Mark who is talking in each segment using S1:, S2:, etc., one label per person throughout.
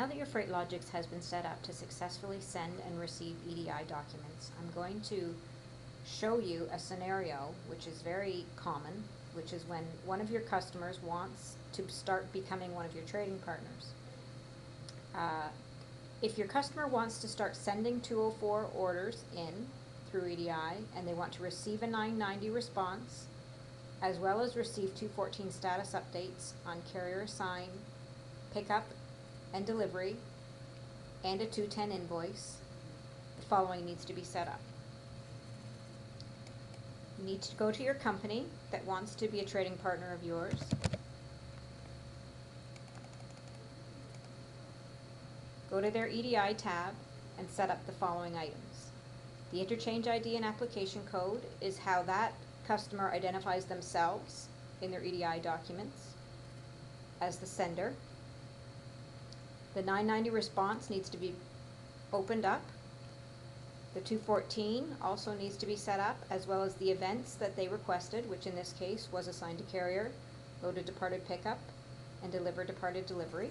S1: Now that your FreightLogix has been set up to successfully send and receive EDI documents, I'm going to show you a scenario which is very common, which is when one of your customers wants to start becoming one of your trading partners. If your customer wants to start sending 204 orders in through EDI and they want to receive a 990 response, as well as receive 214 status updates on carrier assign, pickup, and delivery, and a 210 invoice, the following needs to be set up. You need to go to your company that wants to be a trading partner of yours. Go to their EDI tab and set up the following items. The interchange ID and application code is how that customer identifies themselves in their EDI documents as the sender. The 990 response needs to be opened up. The 214 also needs to be set up, as well as the events that they requested, which in this case was assigned to carrier, loaded departed pickup, and delivered departed delivery.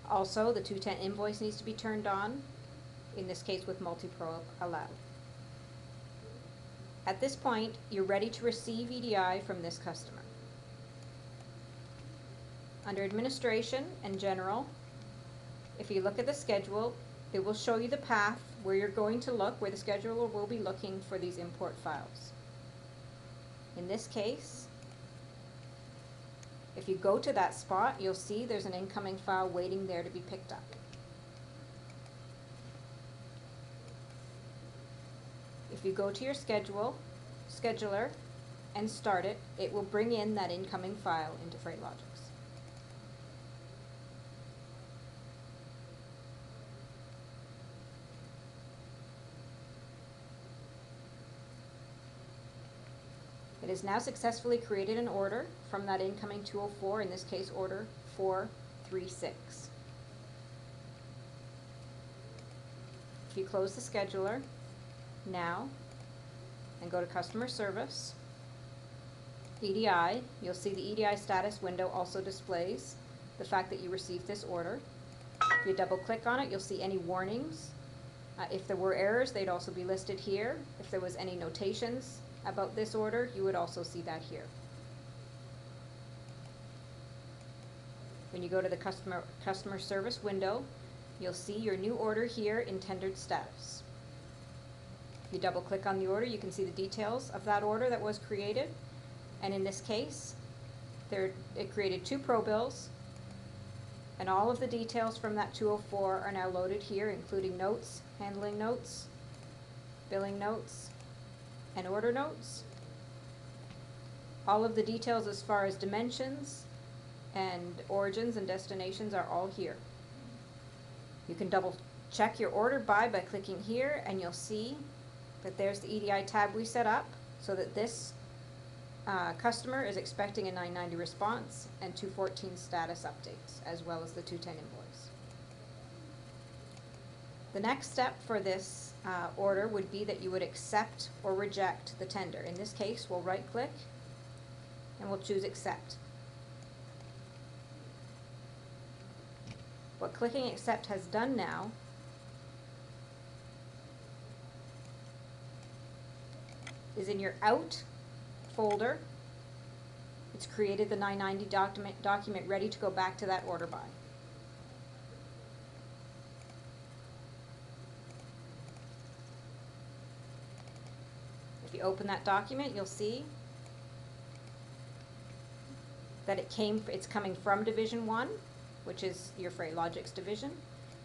S1: Also, the 210 invoice needs to be turned on, in this case with multi-probe allowed. At this point, you're ready to receive EDI from this customer. Under Administration and General, if you look at the schedule, it will show you the path where you're going to look, where the scheduler will be looking for these import files. In this case, if you go to that spot, you'll see there's an incoming file waiting there to be picked up. If you go to your scheduler, and start it, it will bring in that incoming file into FreightLogix. It has now successfully created an order from that incoming 204, in this case order 436. If you close the scheduler now and go to Customer Service, EDI, you'll see the EDI status window also displays the fact that you received this order. If you double click on it, you'll see any warnings. If there were errors, they'd also be listed here. If there was any notations about this order, you would also see that here. When you go to the customer service window, you'll see your new order here in tendered status. If you double click on the order, you can see the details of that order that was created. And in this case, it created 2 pro bills, and all of the details from that 204 are now loaded here, including notes, handling notes, billing notes, and order notes. All of the details as far as dimensions and origins and destinations are all here. You can double check your order by clicking here, and you'll see that there's the EDI tab we set up so that this customer is expecting a 990 response and 214 status updates, as well as the 210 invoice. The next step for this order would be that you would accept or reject the tender. In this case, we'll right click and we'll choose accept. What clicking accept has done now is in your out folder, it's created the 990 document ready to go back to that order by. If you open that document, you'll see that it's coming from Division 1, which is your FreightLogix division,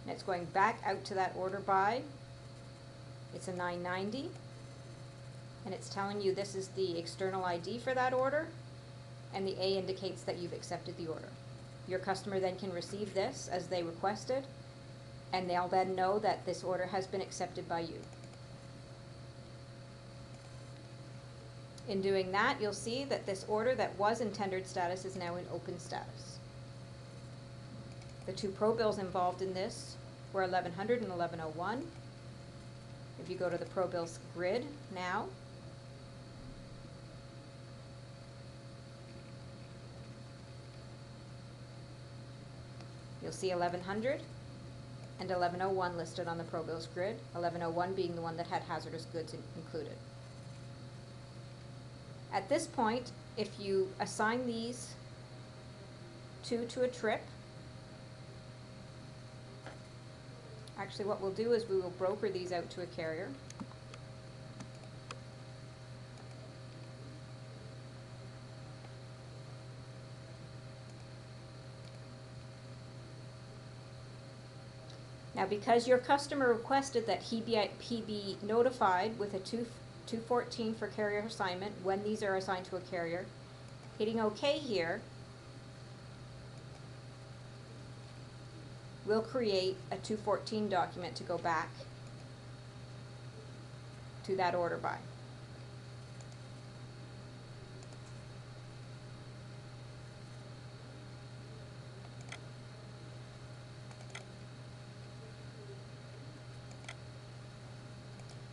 S1: and it's going back out to that order by. It's a 990. And it's telling you this is the external ID for that order, and the A indicates that you've accepted the order. Your customer then can receive this as they requested, and they'll then know that this order has been accepted by you. In doing that, you'll see that this order that was in tendered status is now in open status. The 2 pro bills involved in this were 1100 and 1101. If you go to the pro bills grid now, you'll You'll see 1100 and 1101 listed on the ProBills grid, 1101 being the one that had hazardous goods included. At this point, if you assign these two to a trip, actually what we'll do is we will broker these out to a carrier. Now, because your customer requested that he be notified with a 214 for carrier assignment when these are assigned to a carrier, hitting OK here will create a 214 document to go back to that order by.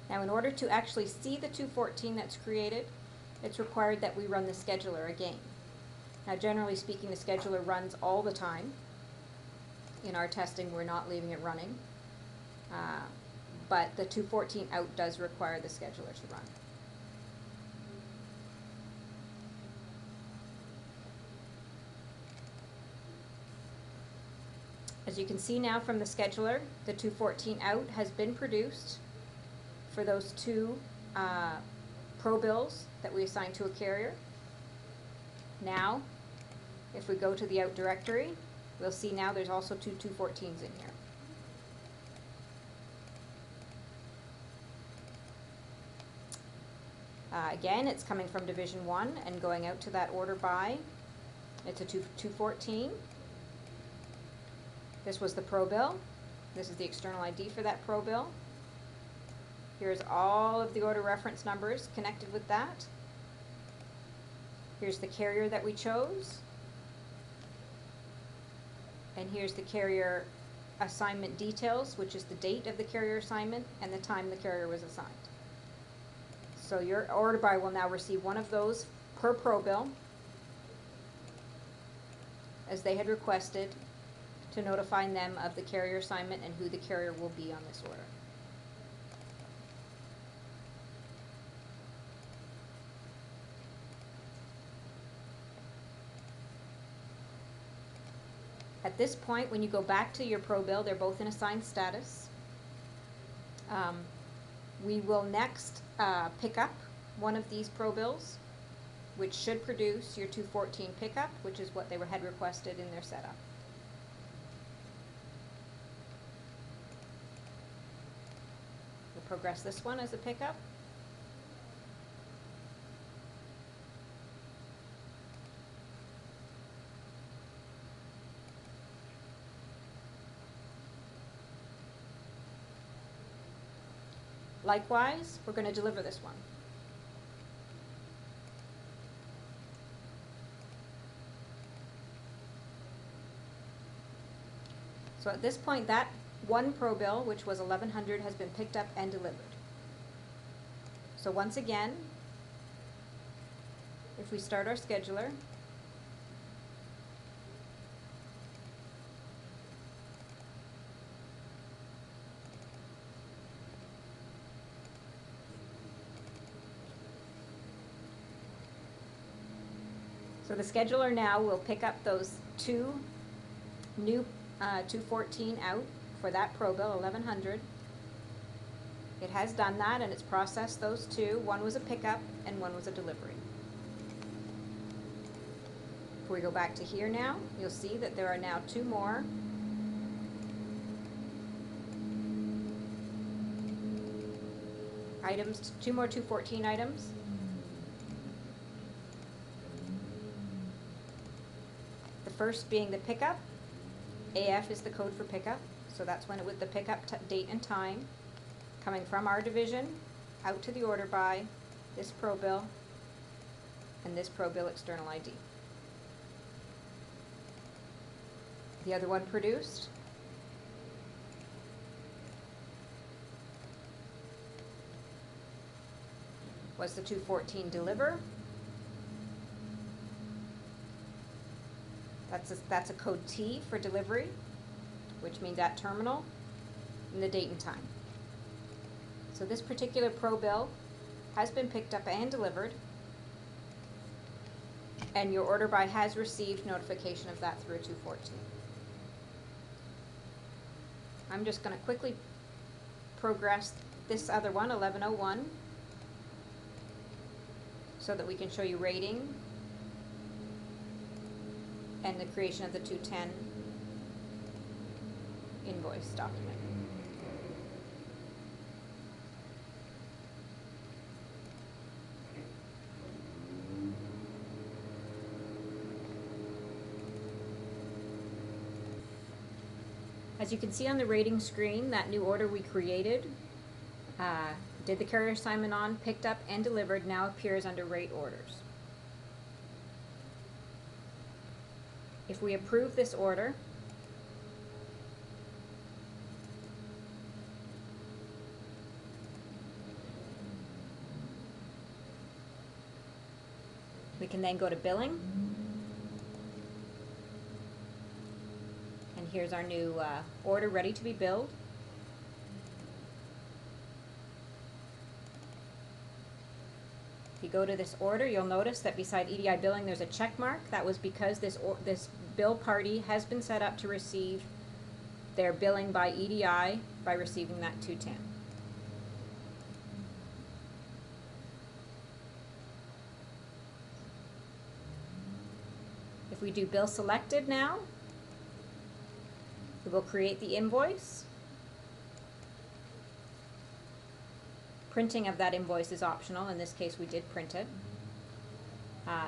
S1: Now, in order to actually see the 214 that's created, it's required that we run the scheduler again. Now, generally speaking, the scheduler runs all the time. In our testing, we're not leaving it running. But the 214 out does require the scheduler to run. As you can see now from the scheduler, the 214 out has been produced for those two ProBills that we assigned to a carrier. Now, if we go to the out directory, we'll see now there's also two 214s in here. Again, it's coming from Division 1 and going out to that order by. It's a 214. This was the ProBill. This is the external ID for that ProBill. Here's all of the order reference numbers connected with that. Here's the carrier that we chose. And here's the carrier assignment details, which is the date of the carrier assignment and the time the carrier was assigned. So your order by will now receive one of those per ProBill, as they had requested, to notify them of the carrier assignment and who the carrier will be on this order. At this point, when you go back to your ProBill, they're both in assigned status. We will next pick up one of these ProBills, which should produce your 214 pickup, which is what they had requested in their setup. We'll progress this one as a pickup. Likewise, we're going to deliver this one. So at this point, that one ProBill, which was 1100, has been picked up and delivered. So once again, if we start our scheduler, so the scheduler now will pick up those two new 214 out for that ProBill 1100. It has done that and it's processed those two. One was a pickup and one was a delivery. If we go back to here now, you'll see that there are now two more items, two more 214 items. The first being the pickup. AF is the code for pickup, so that's when it with the pickup date and time, coming from our division out to the order by, this ProBill, and this ProBill external ID. The other one produced was the 214 deliver. That's a code T for delivery. which means at terminal, and the date and time. So this particular Pro bill has been picked up and delivered, and your order by has received notification of that through a 214. I'm just going to quickly progress this other one, 1101, so that we can show you rating and the creation of the 210 invoice document. As you can see on the rating screen, that new order we created, did the carrier assignment on, picked up, and delivered now appears under rate orders. If we approve this order, we can then go to billing. And here's our new order ready to be billed. If you go to this order, you'll notice that beside EDI billing there's a check mark. That was because this bill party has been set up to receive their billing by EDI by receiving that 210. If we do bill selected now, we will create the invoice. Printing of that invoice is optional. In this case, we did print it.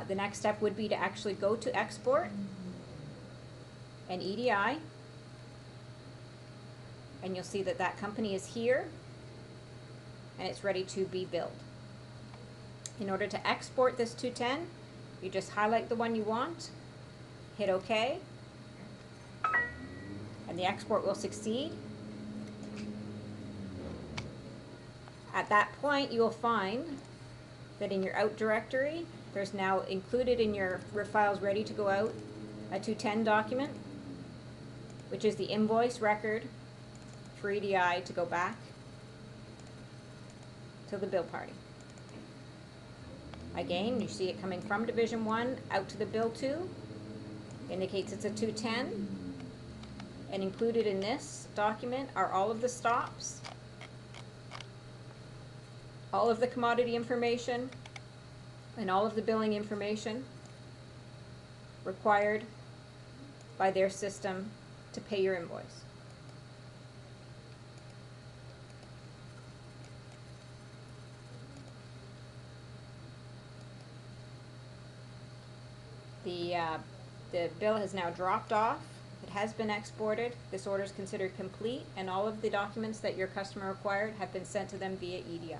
S1: The next step would be to actually go to export and EDI, and you'll see that that company is here and it's ready to be billed. In order to export this 210, you just highlight the one you want, hit OK, and the export will succeed. At that point, you will find that in your out directory, there's now included in your files ready to go out a 210 document, which is the invoice record for EDI to go back to the bill party. Again, you see it coming from Division 1 out to the bill 2, indicates it's a 210, and included in this document are all of the stops, all of the commodity information, and all of the billing information required by their system to pay your invoice. The bill has now dropped off. It has been exported. This order is considered complete, and all of the documents that your customer required have been sent to them via EDI.